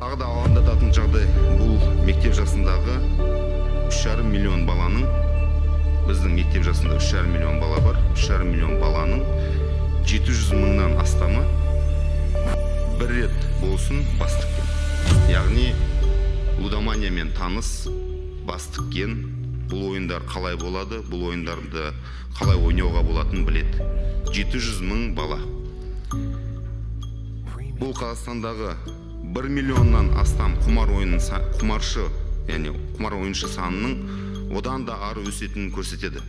Тағы да алаңдататын жағдай бұл мектеп жасындағы 3,5 миллион баланың, біздің мектеп жасында 3,5 миллион бала бар, 3,5 миллион баланың 700 мыңнан астамы бір рет болсын бас тіккен. Яғни лудоманиямен таныс, бас тіккен, бұл ойындар қалай болады, бұл ойындарды қалай ойнауға болатынын біледі. 700 мың бала. Бұл Қазақстандағы 1 миллионнан астам құмаршы, яғни құмар ойыншы санының одан да ары өсетінін көрсетеді.